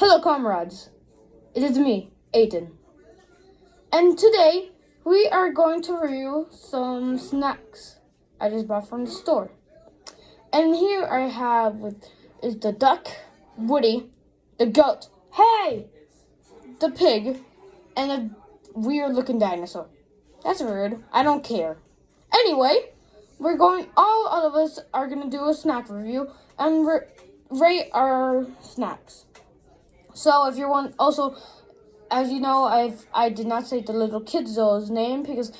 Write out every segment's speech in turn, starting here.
Hello, comrades. It is me, Aiden. And today, we are going to review some snacks I just bought from the store. And here I have is the duck, Woody, the goat, hey, the pig, and a weird-looking dinosaur. That's weird. I don't care. Anyway, all of us are going to do a snack review and rate our snacks. So if you want, also, as you know, I did not say the little kiddos' name because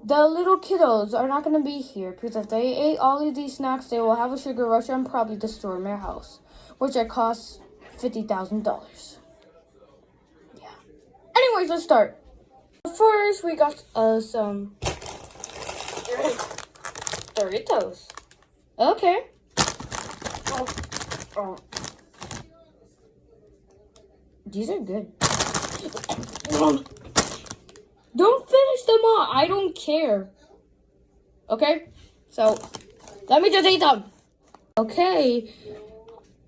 the little kiddos are not going to be here because if they ate all of these snacks, they will have a sugar rush and probably destroy my house, which costs $50,000. Yeah. Anyways, let's start. First, we got some Doritos. Okay. Oh. These are good. Don't finish them all. I don't care. Okay? So, let me just eat them. Okay.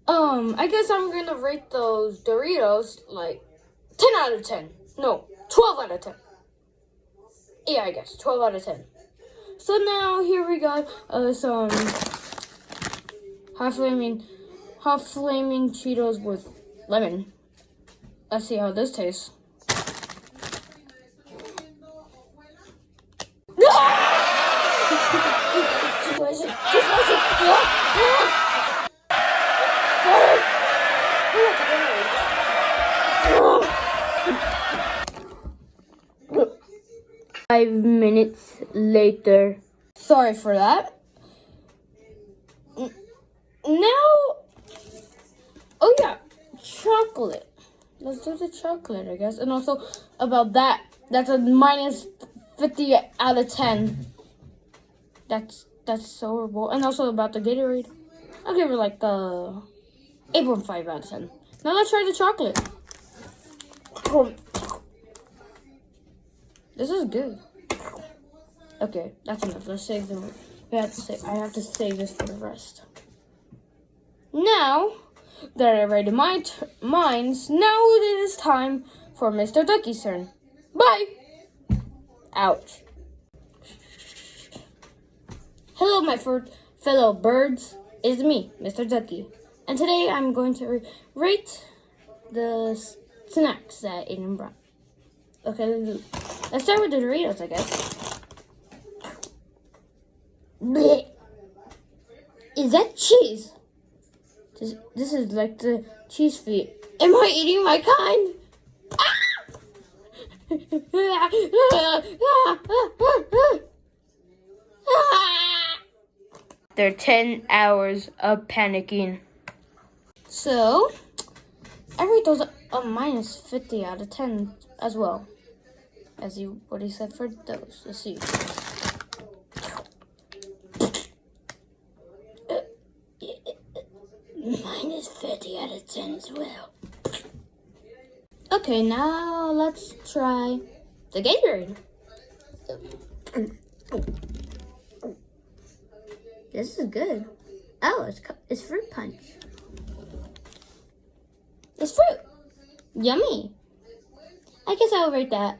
I guess I'm gonna rate those Doritos like 10 out of 10. No, 12 out of 10. Yeah, I guess 12 out of 10. So now here we got some hot flaming Cheetos with lemon. Let's see how this tastes. Five minutes later. Sorry for that. Now, oh yeah, chocolate. Let's do the chocolate, I guess. And also about that, that's a minus 50 out of 10. That's so horrible. And also about the Gatorade, I'll give it like 8.5 out of 10. Now let's try the chocolate. This is good. Okay, that's enough. Let's save them. I have to save this for the rest. Now that I rated my mines, now it is time for Mr. Ducky's turn. Bye! Ouch. Hello, my fellow birds. It's me, Mr. Ducky. And today I'm going to rate the snacks that Aiden brought. Okay, let's start with the Doritos, I guess. Blech. Is that cheese? This is like the cheese feet. Am I eating my kind? They're 10 hours of panicking. So, I rate those a minus 50 out of 10 as well. What he said for those. Let's see. Minus 50 out of 10 as well. Okay, now let's try the Gatorade. This is good. Oh, it's fruit punch. It's fruit. Yummy. I guess I'll rate that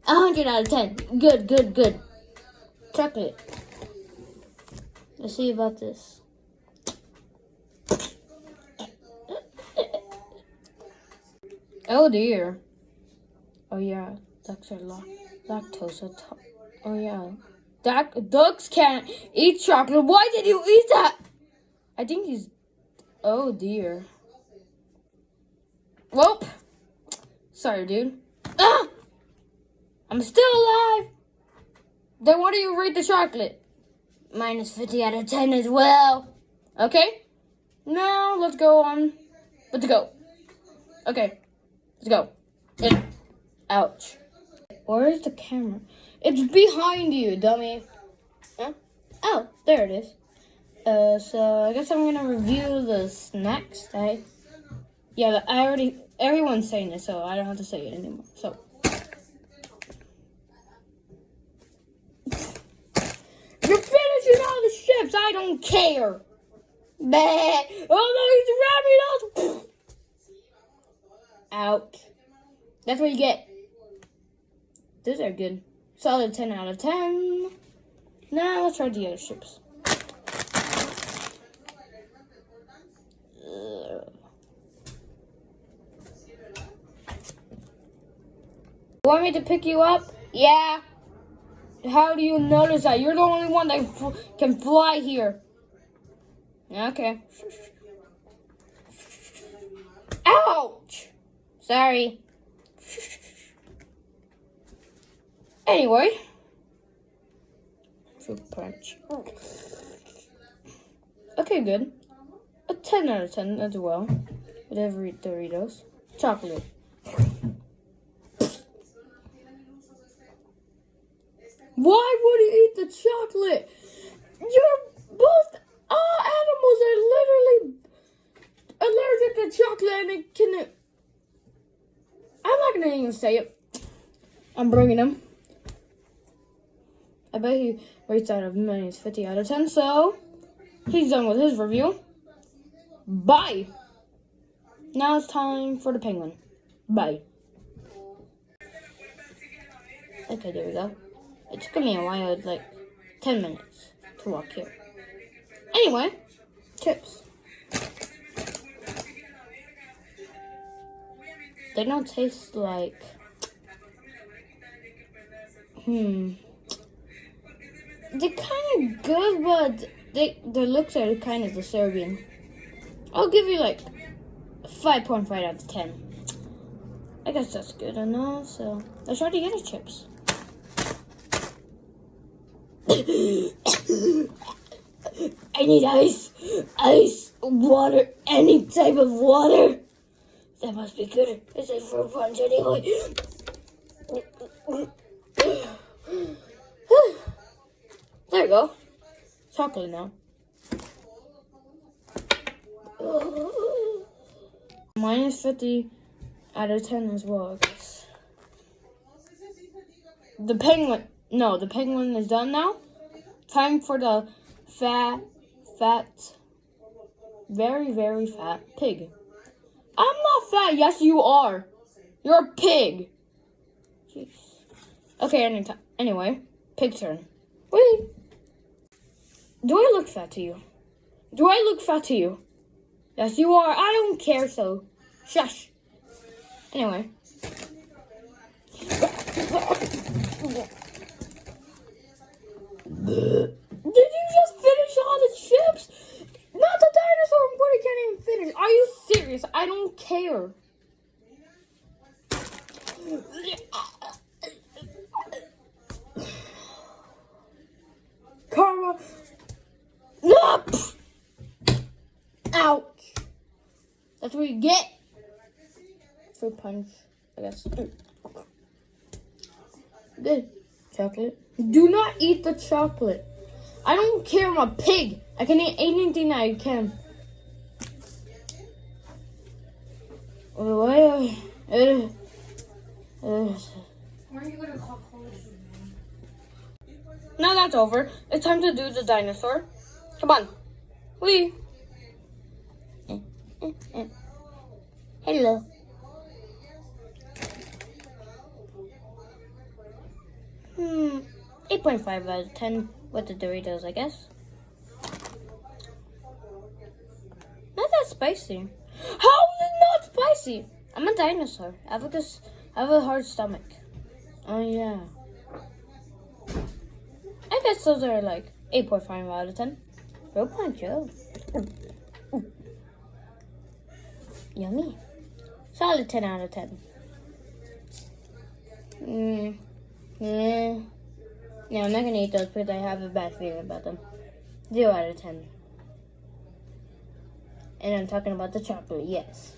100 out of 10. Good. Chocolate. Let's see about this. Oh dear. Oh yeah, ducks are lactose. Oh yeah. Ducks can't eat chocolate. Why did you eat that? I think he's... Oh dear. Well, sorry dude. Ah! I'm still alive. Then what do you rate the chocolate? Minus 50 out of 10 as well. Okay? Now let's go on with the goat. Okay. Let's go. Ouch. Where is the camera? It's behind you, dummy. Huh? Oh, there it is. So I guess I'm gonna review the snacks. Everyone's saying it, so I don't have to say it anymore. So. You're finishing all the chips. I don't care. Bah. Oh no, he's grabbing us. Ouch. That's what you get. These are good. Solid 10 out of 10. Now let's try the other chips. Want me to pick you up? Yeah. How do you notice that? You're the only one that can fly here. Okay. Ouch! Sorry. Anyway. Fruit punch. Okay, good. A 10 out of 10 as well. With every Doritos. Chocolate. Why would you eat the chocolate? Both animals are literally allergic to chocolate, and it can. I'm not gonna even say it. I'm bringing him. I bet he rates out of millions 50 out of 10. So he's done with his review. Bye. Now it's time for the penguin. Bye. Okay, there we go. It took me a while, like 10 minutes to walk here. Anyway, chips. They don't taste like, They're kind of good, but their looks are kind of disturbing. I'll give you like 5.5 out of 10. I guess that's good enough, so let's try the other chips. I need ice, water, any type of water. That must be good. It's a fruit punch anyway. There you go. Chocolate now. Minus 50 out of 10 as well, I guess. The penguin is done now. Time for the fat, very, very fat pig. I'm not fat. Yes, you are. You're a pig. Jeez. Okay, anyway, pig turn. Wait. Do I look fat to you? Do I look fat to you? Yes, you are. I don't care, so shush. Anyway. Did you just finish all the chips? Not the dinosaur. What, can't even finish. Are you serious? I don't care. Karma. No. Ouch. That's what you get. Fruit punch, I guess. Good. Chocolate. Do not eat the chocolate. I don't care. I'm a pig. I can eat anything I can. Why are you gonna call police? Now that's over. It's time to do the dinosaur. Come on. Wee. Hello. Hmm. 8.5 out of 10 with the Doritos, I guess. Not that spicy. How is it not spicy? I'm a dinosaur. I have a hard stomach. Oh yeah. I guess those are like 8.5 out of 10. Fruit punch, oh. Yummy. Solid 10 out of 10. Yeah, I'm not gonna eat those because I have a bad feeling about them. 0 out of 10. And I'm talking about the chocolate, yes.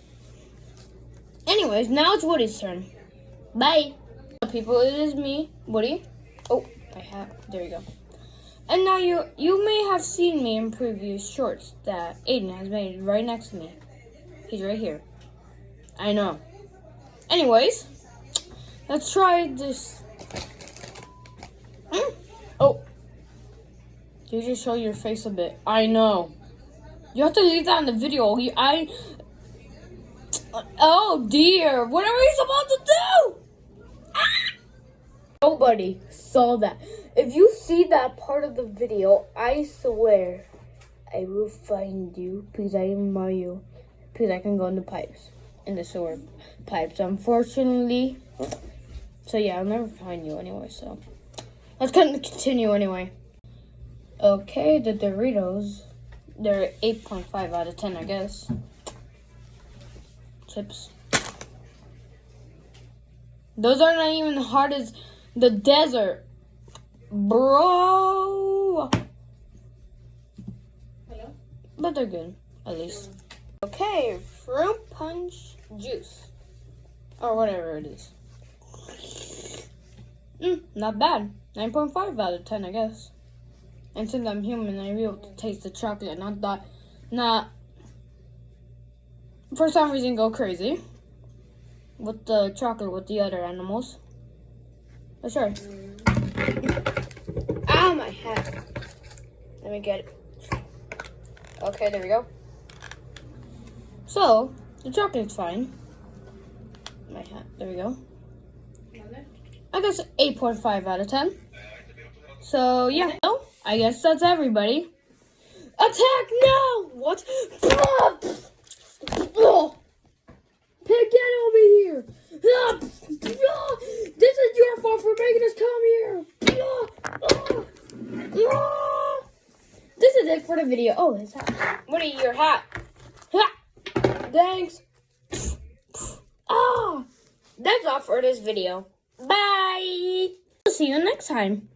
Anyways, now it's Woody's turn. Bye. People, it is me, Woody. Oh, there you go. And now you may have seen me in previous shorts that Aiden has made right next to me. He's right here. I know. Anyways, let's try this. Oh. You just show your face a bit. I know. You have to leave that in the video. Oh dear, what are we supposed to do? Ah! Nobody saw that. If you see that part of the video, I swear I will find you because I am Mario. Because I can go in the pipes, in the sewer pipes. Unfortunately, so yeah, I'll never find you anyway. So let's continue anyway. Okay, the Doritos, they're 8.5 out of 10, I guess. Chips. Those are not even hard as the desert, bro. Hello? But they're good, at least. Okay, fruit punch juice. Or whatever it is. Not bad. 9.5 out of 10, I guess. And since I'm human, I'm able to taste the chocolate, not for some reason go crazy with the chocolate with the other animals. But sure. Ah, my hat. Let me get it. Okay, there we go. So, the chocolate's fine. My hat, there we go. I guess 8.5 out of 10. So, yeah. So, I guess that's everybody. Attack now! What? Get over here! This is your fault for making us come here! This is it for the video. Oh, his hat. What are your hat? Thanks. That's all for this video. Bye! See you next time.